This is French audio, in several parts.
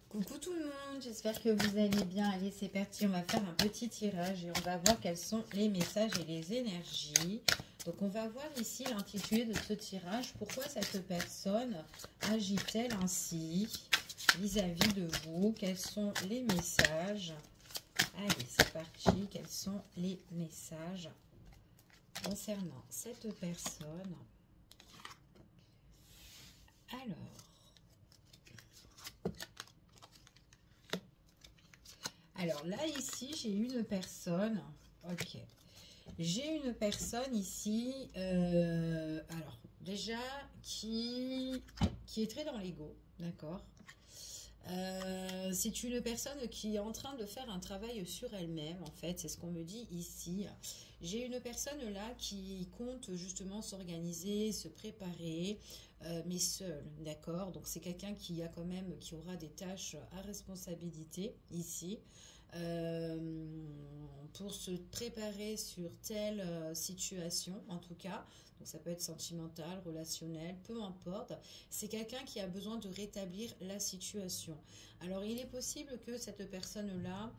Coucou tout le monde, j'espère que vous allez bien. Allez, c'est parti, on va faire un petit tirage et on va voir quels sont les messages et les énergies. Donc, on va voir ici l'intitulé de ce tirage. Pourquoi cette personne agit-elle ainsi vis-à-vis de vous? Quels sont les messages? Allez, c'est parti. Quels sont les messages concernant cette personne? Alors là, ici, j'ai une personne. Ok. J'ai une personne ici, alors déjà, qui est très dans l'ego, d'accord. C'est une personne qui est en train de faire un travail sur elle-même, en fait, c'est ce qu'on me dit ici. J'ai une personne là qui compte justement s'organiser, se préparer, mais seule, d'accord. Donc c'est quelqu'un qui a quand même, qui aura des tâches à responsabilité ici. euh, pour se préparer sur telle situation, en tout cas. Donc ça peut être sentimental, relationnel, peu importe. C'est quelqu'un qui a besoin de rétablir la situation. Alors il est possible que cette personne-là,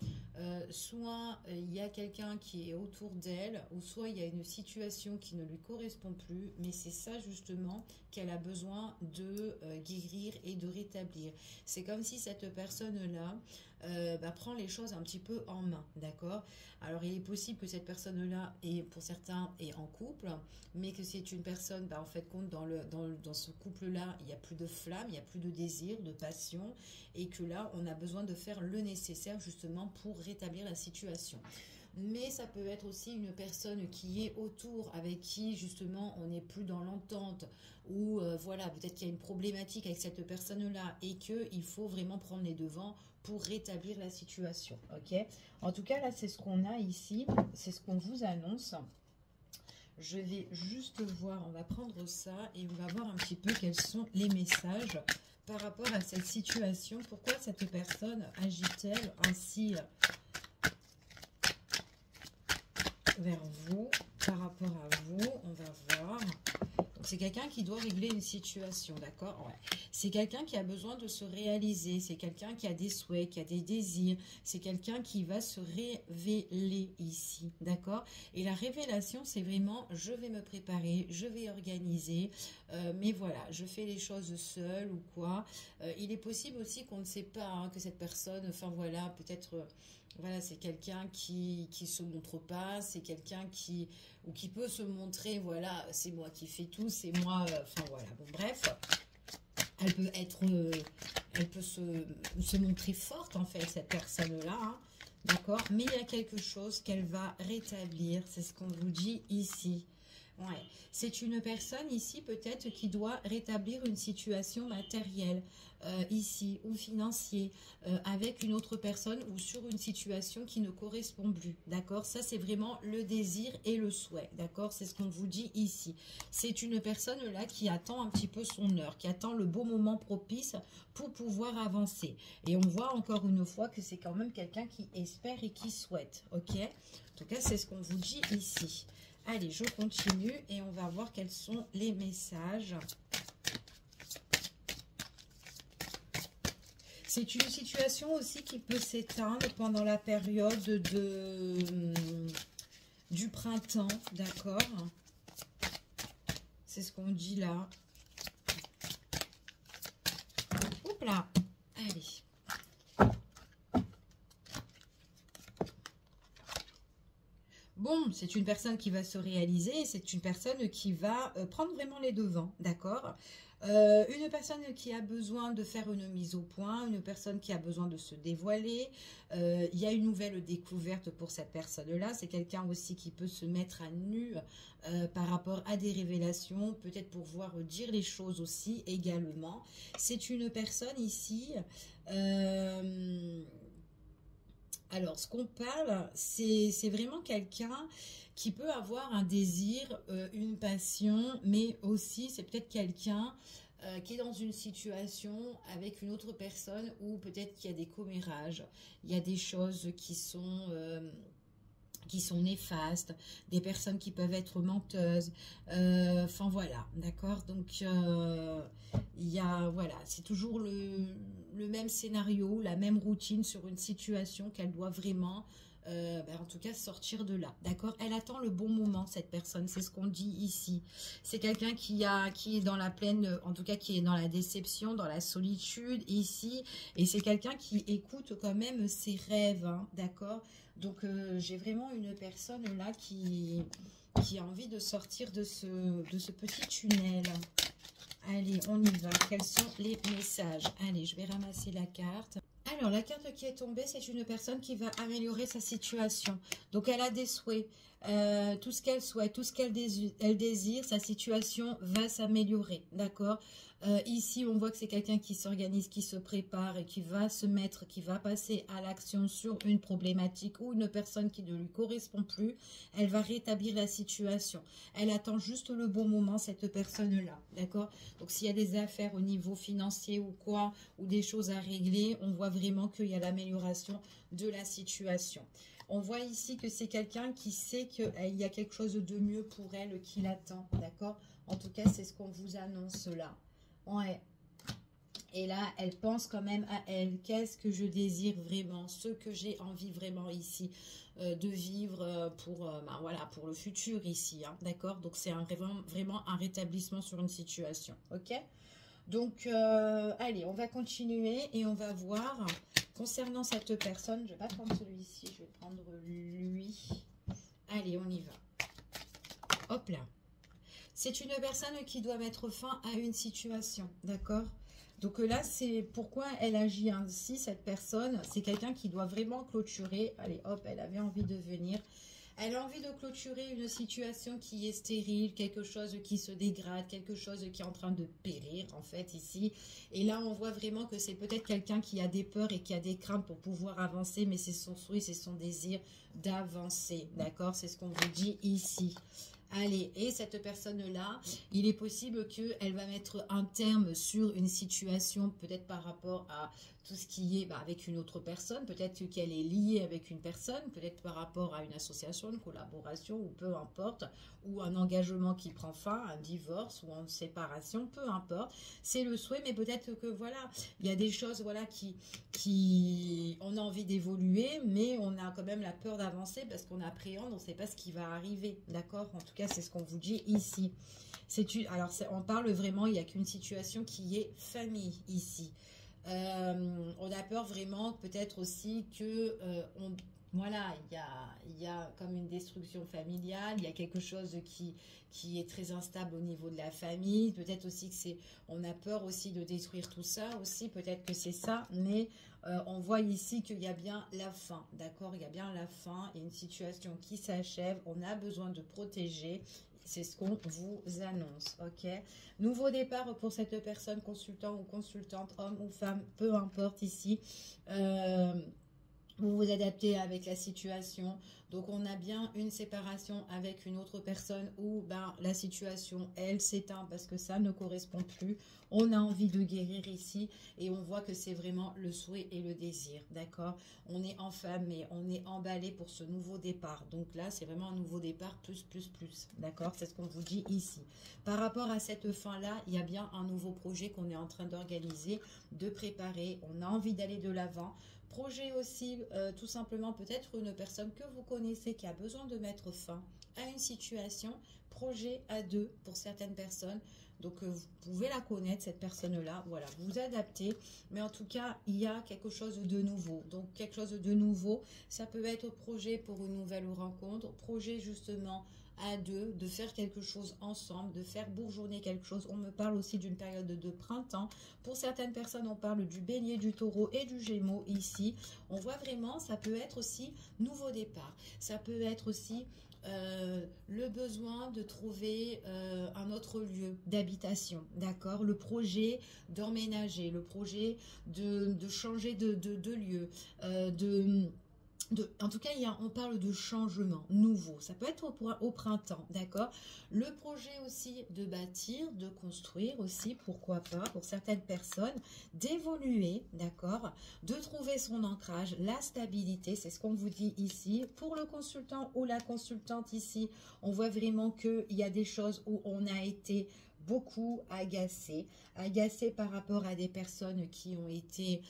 soit il y a quelqu'un qui est autour d'elle, ou soit il y a une situation qui ne lui correspond plus, mais c'est ça justement qu'elle a besoin de guérir et de rétablir. C'est comme si cette personne-là prend les choses un petit peu en main, d'accord. Alors il est possible que cette personne-là, et pour certains, est en couple, mais que c'est une personne, en fait, compte dans ce couple-là, il n'y a plus de flamme, il n'y a plus de désir, de passion, et que là, on a besoin de faire le nécessaire justement pour rétablir la situation. Mais ça peut être aussi une personne qui est autour, avec qui justement on n'est plus dans l'entente, ou voilà, peut-être qu'il y a une problématique avec cette personne-là et qu'il faut vraiment prendre les devants pour rétablir la situation. Ok. En tout cas, là, c'est ce qu'on a ici, c'est ce qu'on vous annonce. Je vais juste voir, on va prendre ça et on va voir un petit peu quels sont les messages par rapport à cette situation. Pourquoi cette personne agit-elle ainsi vers vous, par rapport à vous? On va voir. C'est quelqu'un qui doit régler une situation, d'accord? Ouais. C'est quelqu'un qui a besoin de se réaliser, c'est quelqu'un qui a des souhaits, qui a des désirs, c'est quelqu'un qui va se révéler ici, d'accord? Et la révélation, c'est vraiment, je vais me préparer, je vais organiser, mais voilà, je fais les choses seule ou quoi. Il est possible aussi qu'on ne sait pas, hein, que cette personne, enfin voilà, peut-être... voilà, c'est quelqu'un qui se montre pas, c'est quelqu'un qui ou qui peut se montrer, voilà, c'est moi qui fais tout, c'est moi, enfin voilà, bon bref, elle peut être, elle peut se montrer forte en fait, cette personne-là, hein, d'accord, mais il y a quelque chose qu'elle va rétablir, c'est ce qu'on vous dit ici. Ouais. C'est une personne ici peut-être qui doit rétablir une situation matérielle ici ou financier avec une autre personne ou sur une situation qui ne correspond plus. D'accord? Ça c'est vraiment le désir et le souhait. D'accord? C'est ce qu'on vous dit ici. C'est une personne là qui attend un petit peu son heure, qui attend le beau moment propice pour pouvoir avancer. Et on voit encore une fois que c'est quand même quelqu'un qui espère et qui souhaite. Ok? En tout cas, c'est ce qu'on vous dit ici. Allez, je continue et on va voir quels sont les messages. C'est une situation aussi qui peut s'éteindre pendant la période du printemps, d'accord? C'est ce qu'on dit là. Hop là, allez. Bon, c'est une personne qui va se réaliser, c'est une personne qui va prendre vraiment les devants, d'accord? Une personne qui a besoin de faire une mise au point, une personne qui a besoin de se dévoiler. Il y a une nouvelle découverte pour cette personne-là. C'est quelqu'un aussi qui peut se mettre à nu par rapport à des révélations, peut-être pour pouvoir dire les choses aussi également. C'est une personne ici... alors, ce qu'on parle, c'est vraiment quelqu'un qui peut avoir un désir, une passion, mais aussi c'est peut-être quelqu'un qui est dans une situation avec une autre personne où peut-être qu'il y a des commérages, il y a des choses qui sont néfastes, des personnes qui peuvent être menteuses, enfin voilà, d'accord. Donc il y a, voilà, c'est toujours le même scénario, la même routine sur une situation qu'elle doit vraiment, en tout cas, sortir de là, d'accord. Elle attend le bon moment, cette personne, c'est ce qu'on dit ici. C'est quelqu'un qui est dans la pleine, en tout cas qui est dans la déception, dans la solitude ici, et c'est quelqu'un qui écoute quand même ses rêves, hein, d'accord. Donc j'ai vraiment une personne là qui a envie de sortir de ce petit tunnel. Allez, on y va. Quels sont les messages? Allez, je vais ramasser la carte. Alors, la carte qui est tombée, c'est une personne qui va améliorer sa situation. Donc, elle a des souhaits. Tout ce qu'elle souhaite, tout ce qu'elle désire, sa situation va s'améliorer. D'accord. Ici, on voit que c'est quelqu'un qui s'organise, qui se prépare et qui va se mettre, qui va passer à l'action sur une problématique ou une personne qui ne lui correspond plus. Elle va rétablir la situation. Elle attend juste le bon moment, cette personne-là. D'accord. Donc, s'il y a des affaires au niveau financier ou quoi, ou des choses à régler, on voit vraiment qu'il y a l'amélioration de la situation. On voit ici que c'est quelqu'un qui sait qu'il y a quelque chose de mieux pour elle qui l'attend, d'accord? En tout cas, c'est ce qu'on vous annonce là. Ouais. Et là, elle pense quand même à elle. Qu'est-ce que je désire vraiment? Ce que j'ai envie vraiment ici de vivre voilà, pour le futur ici, hein, d'accord? Donc, c'est vraiment un rétablissement sur une situation, ok? Donc, allez, on va continuer et on va voir concernant cette personne. Je ne vais pas prendre celui-ci, je vais prendre lui. Allez, on y va. Hop là. C'est une personne qui doit mettre fin à une situation, d'accord? Donc là, c'est pourquoi elle agit ainsi, cette personne. C'est quelqu'un qui doit vraiment clôturer. Allez, hop, elle avait envie de venir. Elle a envie de clôturer une situation qui est stérile, quelque chose qui se dégrade, quelque chose qui est en train de périr, en fait, ici. Et là, on voit vraiment que c'est peut-être quelqu'un qui a des peurs et qui a des craintes pour pouvoir avancer, mais c'est son souhait, c'est son désir d'avancer, d'accord? C'est ce qu'on vous dit ici. Allez, et cette personne-là, il est possible qu'elle va mettre un terme sur une situation, peut-être par rapport à tout ce qui est avec une autre personne, peut-être qu'elle est liée avec une personne, peut-être par rapport à une association, une collaboration, ou peu importe, ou un engagement qui prend fin, un divorce ou une séparation, peu importe. C'est le souhait, mais peut-être que voilà, il y a des choses voilà on a envie d'évoluer, mais on a quand même la peur d'avancer parce qu'on appréhende, on ne sait pas ce qui va arriver, d'accord? En tout cas, c'est ce qu'on vous dit ici. Alors, on parle vraiment, il n'y a qu'une situation qui est famille ici. On a peur vraiment peut-être aussi que voilà, il y a comme une destruction familiale, il y a quelque chose qui est très instable au niveau de la famille. Peut-être aussi que on a peur aussi de détruire tout ça aussi, peut-être que c'est ça, mais on voit ici qu'il y a bien la fin, d'accord? Il y a bien la fin, il y a une situation qui s'achève, on a besoin de protéger. C'est ce qu'on vous annonce, ok? Nouveau départ pour cette personne, consultant ou consultante, homme ou femme, peu importe ici. Vous vous adaptez avec la situation. Donc, on a bien une séparation avec une autre personne où la situation, elle, s'éteint parce que ça ne correspond plus. On a envie de guérir ici et on voit que c'est vraiment le souhait et le désir, d'accord? On est enflammé, on est emballé pour ce nouveau départ. Donc là, c'est vraiment un nouveau départ plus, d'accord? C'est ce qu'on vous dit ici. Par rapport à cette fin-là, il y a bien un nouveau projet qu'on est en train d'organiser, de préparer. On a envie d'aller de l'avant. Projet aussi, tout simplement peut-être une personne que vous connaissez qui a besoin de mettre fin à une situation, projet à deux pour certaines personnes. Donc vous pouvez la connaître, cette personne-là, voilà, vous vous adaptez, mais en tout cas, il y a quelque chose de nouveau. Donc quelque chose de nouveau, ça peut être projet pour une nouvelle rencontre, projet justement à deux, de faire quelque chose ensemble, de faire bourgeonner quelque chose. On me parle aussi d'une période de printemps. Pour certaines personnes, on parle du bélier, du taureau et du gémeaux ici. On voit vraiment, ça peut être aussi nouveau départ. Ça peut être aussi le besoin de trouver un autre lieu d'habitation, d'accord? Le projet d'emménager, le projet de changer de lieu, En tout cas, on parle de changement nouveau. Ça peut être au printemps, d'accord? Le projet aussi de bâtir, de construire aussi, pourquoi pas, pour certaines personnes, d'évoluer, d'accord? De trouver son ancrage, la stabilité, c'est ce qu'on vous dit ici. Pour le consultant ou la consultante ici, on voit vraiment qu'il y a des choses où on a été beaucoup agacé par rapport à des personnes qui ont été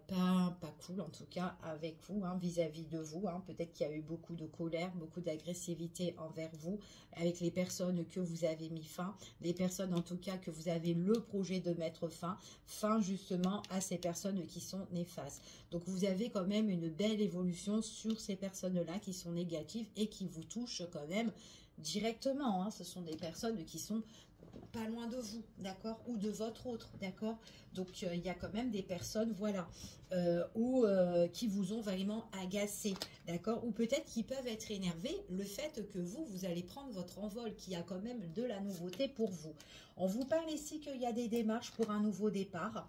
pas cool en tout cas avec vous, hein, vis-à-vis de vous, hein. Peut-être qu'il y a eu beaucoup de colère, beaucoup d'agressivité envers vous, avec les personnes que vous avez mis fin, les personnes en tout cas que vous avez le projet de mettre fin justement à ces personnes qui sont néfastes. Donc vous avez quand même une belle évolution sur ces personnes-là qui sont négatives et qui vous touchent quand même directement, hein. Ce sont des personnes qui sont pas loin de vous, d'accord, ou de votre autre, d'accord. Donc il y a quand même des personnes, voilà, qui vous ont vraiment agacé, d'accord, ou peut-être qui peuvent être énervés le fait que vous allez prendre votre envol, qu'il y a quand même de la nouveauté pour vous. On vous parle ici qu'il y a des démarches pour un nouveau départ.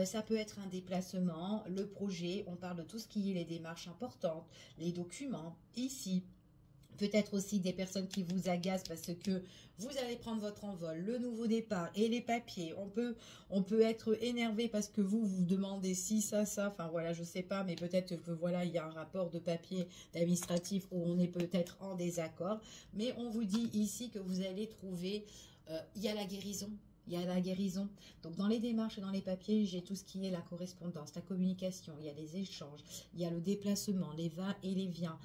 Ça peut être un déplacement, le projet, on parle de tout ce qui est les démarches importantes, les documents, ici. Peut-être aussi des personnes qui vous agacent parce que vous allez prendre votre envol, le nouveau départ et les papiers. On peut être énervé parce que vous demandez si, ça, enfin voilà, je sais pas, mais peut-être que voilà, il y a un rapport de papier administratif où on est peut-être en désaccord. Mais on vous dit ici que vous allez trouver, il y a la guérison. Il y a la guérison. Donc, dans les démarches et dans les papiers, j'ai tout ce qui est la correspondance, la communication. Il y a les échanges, il y a le déplacement, les va et les viens.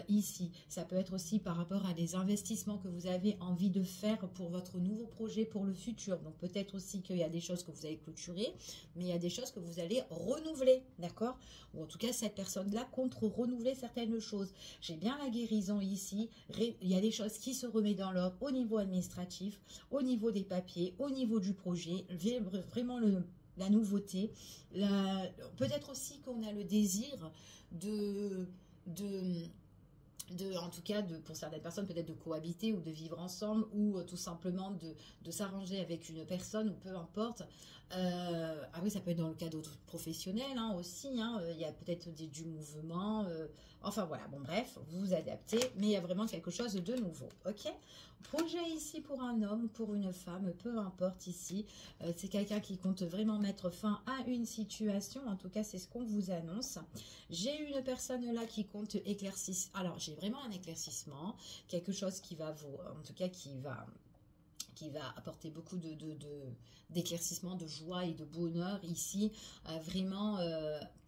Ici, ça peut être aussi par rapport à des investissements que vous avez envie de faire pour votre nouveau projet pour le futur. Donc, peut-être aussi qu'il y a des choses que vous allez clôturer, mais il y a des choses que vous allez renouveler, d'accord? Ou en tout cas, cette personne-là compte renouveler certaines choses. J'ai bien la guérison ici. Il y a des choses qui se remettent dans l'ordre au niveau administratif, au niveau des papiers, au niveau du projet, vraiment la nouveauté. Peut-être aussi qu'on a le désir en tout cas, pour certaines personnes, peut-être de cohabiter ou de vivre ensemble ou tout simplement de s'arranger avec une personne ou peu importe. Ah oui, ça peut être dans le cadre professionnel hein, aussi. Hein, il y a peut-être du mouvement. Enfin voilà, bon bref, vous vous adaptez, mais il y a vraiment quelque chose de nouveau. Ok. Projet ici pour un homme, pour une femme, peu importe ici. C'est quelqu'un qui compte vraiment mettre fin à une situation. En tout cas, c'est ce qu'on vous annonce. J'ai une personne là qui compte éclaircir. Alors, j'ai vraiment un éclaircissement, quelque chose qui va vous, en tout cas, qui va apporter beaucoup d'éclaircissement, de joie et de bonheur ici, vraiment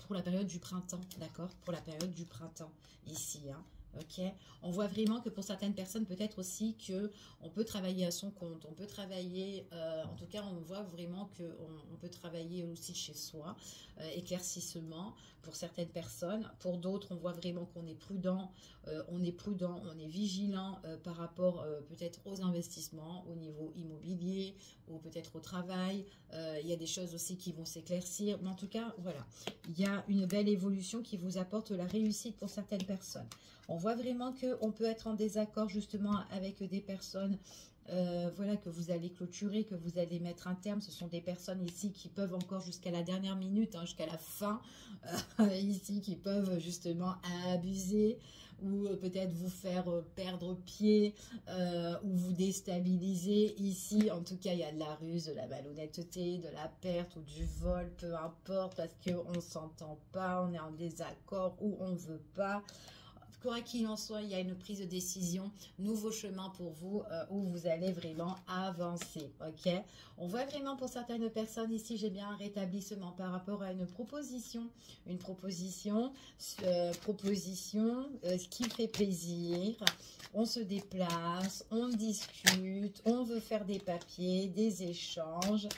pour la période du printemps, d'accord? Pour la période du printemps ici, hein. Ok, on voit vraiment que pour certaines personnes, peut-être aussi que on peut travailler à son compte, on peut travailler, en tout cas, on voit vraiment que on peut travailler aussi chez soi, éclaircissement pour certaines personnes. Pour d'autres, on voit vraiment qu'on est prudent, on est vigilant par rapport peut-être aux investissements au niveau immobilier ou peut-être au travail. Il y a des choses aussi qui vont s'éclaircir, mais en tout cas, voilà, il y a une belle évolution qui vous apporte la réussite pour certaines personnes. On voit vraiment qu'on peut être en désaccord justement avec des personnes voilà, que vous allez clôturer, que vous allez mettre un terme. Ce sont des personnes ici qui peuvent encore jusqu'à la dernière minute, hein, jusqu'à la fin, ici, qui peuvent justement abuser ou peut-être vous faire perdre pied ou vous déstabiliser. Ici, en tout cas, il y a de la ruse, de la malhonnêteté, de la perte ou du vol, peu importe, parce qu'on ne s'entend pas, on est en désaccord ou on ne veut pas. Quoi qu'il en soit, il y a une prise de décision, nouveau chemin pour vous où vous allez vraiment avancer, ok? On voit vraiment pour certaines personnes ici, j'ai bien un rétablissement par rapport à une proposition ce qui fait plaisir. On se déplace, on discute, on veut faire des papiers, des échanges.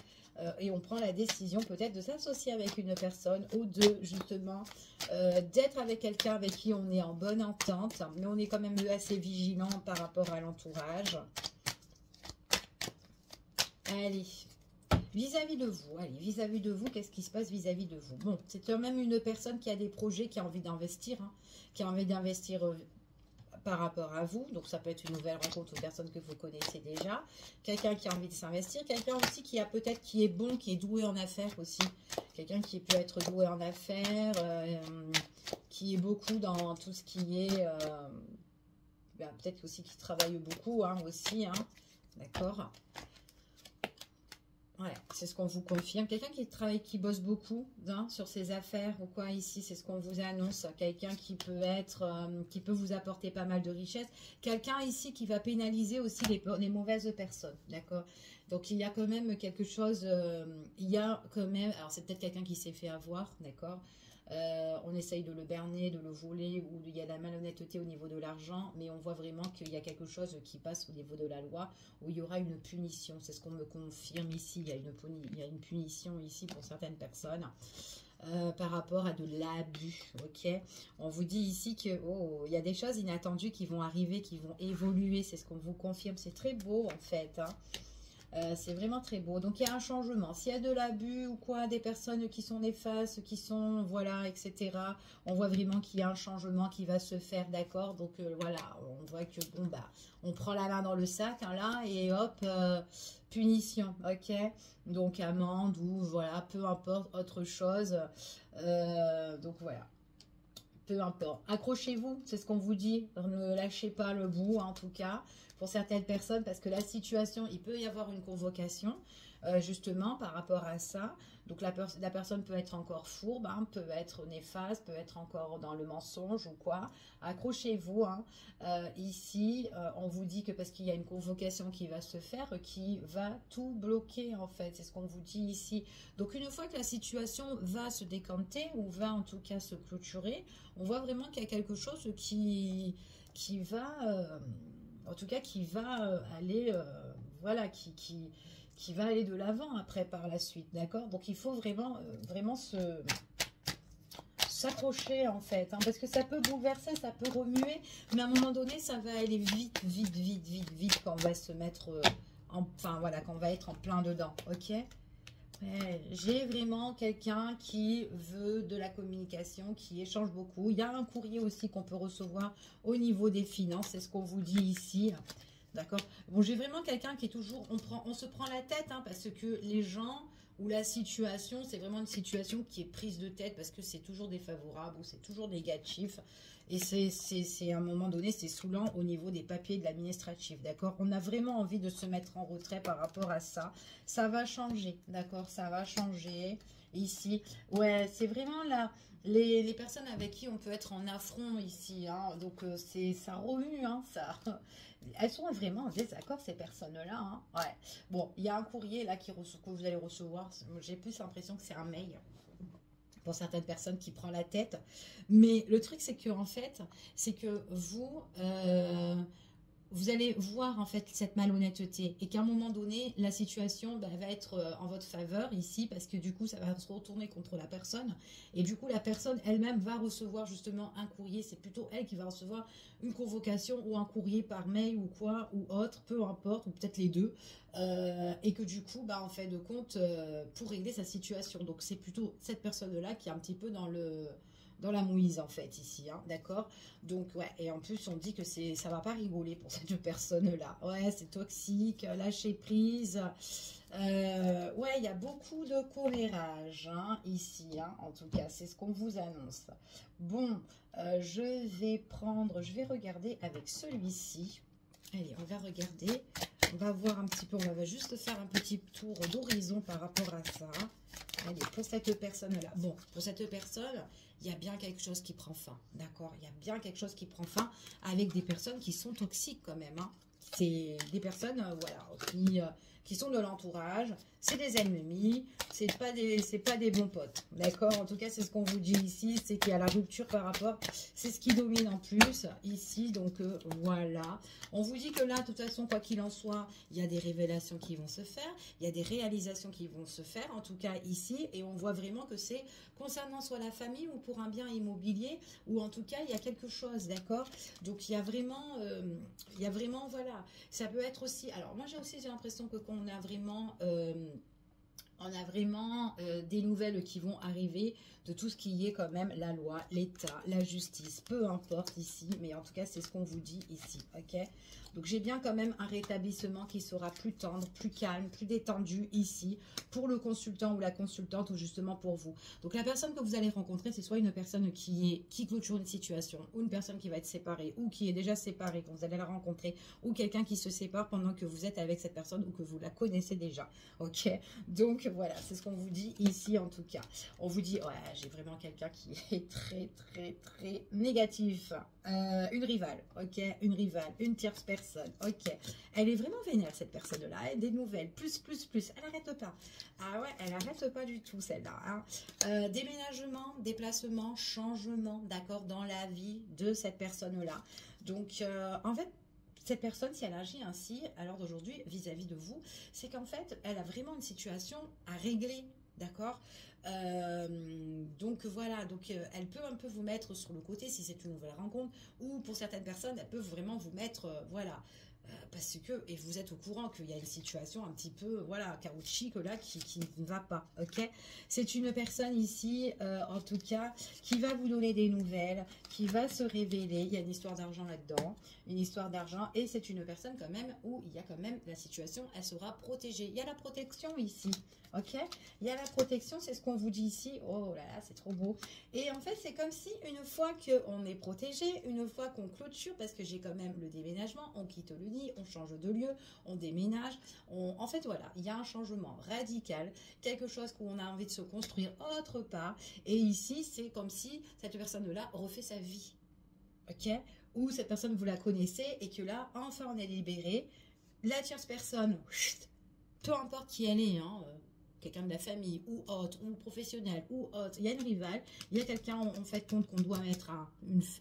Et on prend la décision peut-être de s'associer avec une personne ou de justement d'être avec quelqu'un avec qui on est en bonne entente, mais on est quand même assez vigilant par rapport à l'entourage. Allez, vis-à-vis de vous, qu'est-ce qui se passe vis-à-vis de vous? Bon, c'est quand même une personne qui a des projets, qui a envie d'investir, hein, qui a envie d'investir par rapport à vous, donc ça peut être une nouvelle rencontre aux personnes que vous connaissez déjà, quelqu'un qui a envie de s'investir, quelqu'un aussi qui a peut-être qui est bon, qui est doué en affaires aussi, quelqu'un qui peut être doué en affaires, qui est beaucoup dans tout ce qui est... ben, peut-être aussi qui travaille beaucoup, hein, aussi, hein, d'accord. Ouais, c'est ce qu'on vous confirme. Quelqu'un qui travaille, qui bosse beaucoup, hein, sur ses affaires ou quoi ici, c'est ce qu'on vous annonce. Quelqu'un qui peut être, qui peut vous apporter pas mal de richesse. Quelqu'un ici qui va pénaliser aussi les mauvaises personnes, d'accord. Donc il y a quand même quelque chose, il y a quand même, alors c'est peut-être quelqu'un qui s'est fait avoir, d'accord. On essaye de le berner, de le voler, ou il y a de la malhonnêteté au niveau de l'argent, mais on voit vraiment qu'il y a quelque chose qui passe au niveau de la loi, où il y aura une punition. C'est ce qu'on me confirme ici. Il y a une punition ici pour certaines personnes par rapport à de l'abus. Ok, on vous dit ici que il y a des choses inattendues qui vont arriver, qui vont évoluer. C'est ce qu'on vous confirme. C'est très beau en fait, hein. C'est vraiment très beau. Donc, il y a un changement. S'il y a de l'abus ou quoi, des personnes qui sont néfastes, qui sont, voilà, etc. On voit vraiment qu'il y a un changement qui va se faire, d'accord. Donc, voilà, on voit que, bon, bah, on prend la main dans le sac, hein, là, et hop, punition, ok. Donc, amende ou, voilà, peu importe, autre chose. Donc, voilà. Peu importe. Accrochez-vous, c'est ce qu'on vous dit. Ne lâchez pas le bout, en tout cas, pour certaines personnes, parce que la situation, il peut y avoir une convocation, justement, par rapport à ça. Donc, la personne peut être encore fourbe, hein, peut être néfaste, peut être encore dans le mensonge ou quoi. Accrochez-vous, hein. Ici, on vous dit que parce qu'il y a une convocation qui va se faire, qui va tout bloquer, en fait. C'est ce qu'on vous dit ici. Donc, une fois que la situation va se décanter, ou va en tout cas se clôturer, on voit vraiment qu'il y a quelque chose qui va, en tout cas, qui va aller, voilà, qui va aller de l'avant après par la suite, d'accord. Donc, il faut vraiment, vraiment s'accrocher en fait, hein, parce que ça peut bouleverser, ça peut remuer, mais à un moment donné, ça va aller vite, vite, vite, vite, vite quand on va se mettre, enfin voilà, quand on va être en plein dedans, ok. Ouais, j'ai vraiment quelqu'un qui veut de la communication, qui échange beaucoup. Il y a un courrier aussi qu'on peut recevoir au niveau des finances, c'est ce qu'on vous dit ici. D'accord. Bon, j'ai vraiment quelqu'un qui est toujours... On se prend la tête, hein, parce que les gens ou la situation, c'est vraiment une situation qui est prise de tête parce que c'est toujours défavorable ou c'est toujours négatif. Et c'est à un moment donné, c'est saoulant au niveau des papiers de l'administratif, d'accord. On a vraiment envie de se mettre en retrait par rapport à ça. Ça va changer, d'accord, ça va changer ici. Ouais, c'est vraiment là... Les personnes avec qui on peut être en affront ici, hein, donc ça remue, hein, ça... Elles sont vraiment en désaccord, ces personnes-là, hein. Ouais. Bon, il y a un courrier là que vous allez recevoir. J'ai plus l'impression que c'est un mail pour certaines personnes qui prend la tête. Mais le truc, c'est que en fait, c'est que vous allez voir en fait cette malhonnêteté et qu'à un moment donné, la situation va être en votre faveur ici parce que du coup, ça va se retourner contre la personne et du coup, la personne elle-même va recevoir justement un courrier. C'est plutôt elle qui va recevoir une convocation ou un courrier par mail ou quoi ou autre, peu importe, ou peut-être les deux. Et que du coup, en fait de compte, pour régler sa situation. Donc, c'est plutôt cette personne-là qui est un petit peu dans la mouise en fait ici, hein, d'accord. Donc ouais, et en plus on dit que ça va pas rigoler pour cette personne là. Ouais, c'est toxique, lâcher prise. Ouais, il y a beaucoup de commérage, hein, ici, hein, en tout cas c'est ce qu'on vous annonce. Bon, je vais regarder avec celui-ci. Allez, on va regarder, on va voir un petit peu, on va juste faire un petit tour d'horizon par rapport à ça. Allez, pour cette personne-là. Bon, pour cette personne, il y a bien quelque chose qui prend fin, d'accord. Il y a bien quelque chose qui prend fin avec des personnes qui sont toxiques quand même, hein. C'est des personnes, voilà, qui sont de l'entourage. C'est des ennemis, c'est pas des bons potes, d'accord. En tout cas, c'est ce qu'on vous dit ici, c'est qu'il y a la rupture par rapport, c'est ce qui domine en plus ici, donc voilà. On vous dit que là, de toute façon, quoi qu'il en soit, il y a des révélations qui vont se faire, il y a des réalisations qui vont se faire, en tout cas ici, et on voit vraiment que c'est concernant soit la famille ou pour un bien immobilier, ou en tout cas, il y a quelque chose, d'accord. Donc, il y a vraiment, voilà, ça peut être aussi, alors moi j'ai l'impression que qu'on a vraiment... On a vraiment des nouvelles qui vont arriver de tout ce qui est quand même la loi, l'État, la justice, peu importe ici, mais en tout cas c'est ce qu'on vous dit ici, ok? Donc j'ai bien quand même un rétablissement qui sera plus tendre, plus calme, plus détendu ici, pour le consultant ou la consultante ou justement pour vous. Donc la personne que vous allez rencontrer, c'est soit une personne qui clôture une situation, ou une personne qui va être séparée, ou qui est déjà séparée quand vous allez la rencontrer, ou quelqu'un qui se sépare pendant que vous êtes avec cette personne ou que vous la connaissez déjà, ok? Donc voilà, c'est ce qu'on vous dit ici en tout cas. On vous dit, ouais, j'ai vraiment quelqu'un qui est très, très, très négatif. Une rivale, ok? Une rivale, une tierce personne, ok? Elle est vraiment vénère, cette personne-là. Elle a des nouvelles, plus. Elle n'arrête pas. Ah ouais, elle n'arrête pas du tout, celle-là. Hein. Déménagement, déplacement, changement, d'accord, dans la vie de cette personne-là. Donc, en fait, cette personne, si elle agit ainsi, à l'heure d'aujourd'hui, vis-à-vis de vous, c'est qu'en fait, elle a vraiment une situation à régler, d'accord? Donc voilà, donc elle peut un peu vous mettre sur le côté si c'est une nouvelle rencontre, ou pour certaines personnes, elle peut vraiment vous mettre, voilà, parce que, et vous êtes au courant qu'il y a une situation un petit peu, voilà, chaotique là, qui ne va pas, ok? C'est une personne ici, en tout cas, qui va vous donner des nouvelles, qui va se révéler. Il y a une histoire d'argent là-dedans, une histoire d'argent, et c'est une personne quand même où il y a quand même la situation, elle sera protégée. Il y a la protection ici, ok? Il y a la protection, c'est ce qu'on vous dit ici. Oh là là, c'est trop beau. Et en fait, c'est comme si une fois qu'on est protégé, une fois qu'on clôture, parce que j'ai quand même le déménagement, on quitte le nid, on change de lieu, on déménage. En fait, voilà, il y a un changement radical, quelque chose qu'on a envie de se construire autre part. Et ici, c'est comme si cette personne-là refait sa vie, ok? Ou cette personne, vous la connaissez et que là, enfin, on est libéré. La tierce personne, chut, peu importe qui elle est, hein, quelqu'un de la famille ou autre, ou professionnel ou autre, il y a une rivale, il y a quelqu'un en fait compte qu'on doit mettre à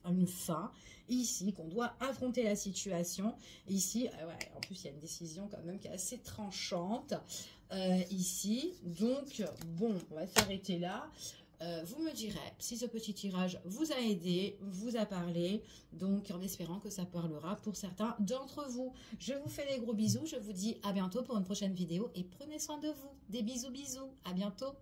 une fin, ici, qu'on doit affronter la situation, ici, ouais, en plus il y a une décision quand même qui est assez tranchante, ici, donc bon, on va s'arrêter là. Vous me direz si ce petit tirage vous a aidé, vous a parlé, donc en espérant que ça parlera pour certains d'entre vous. Je vous fais des gros bisous, je vous dis à bientôt pour une prochaine vidéo et prenez soin de vous. Des bisous, à bientôt.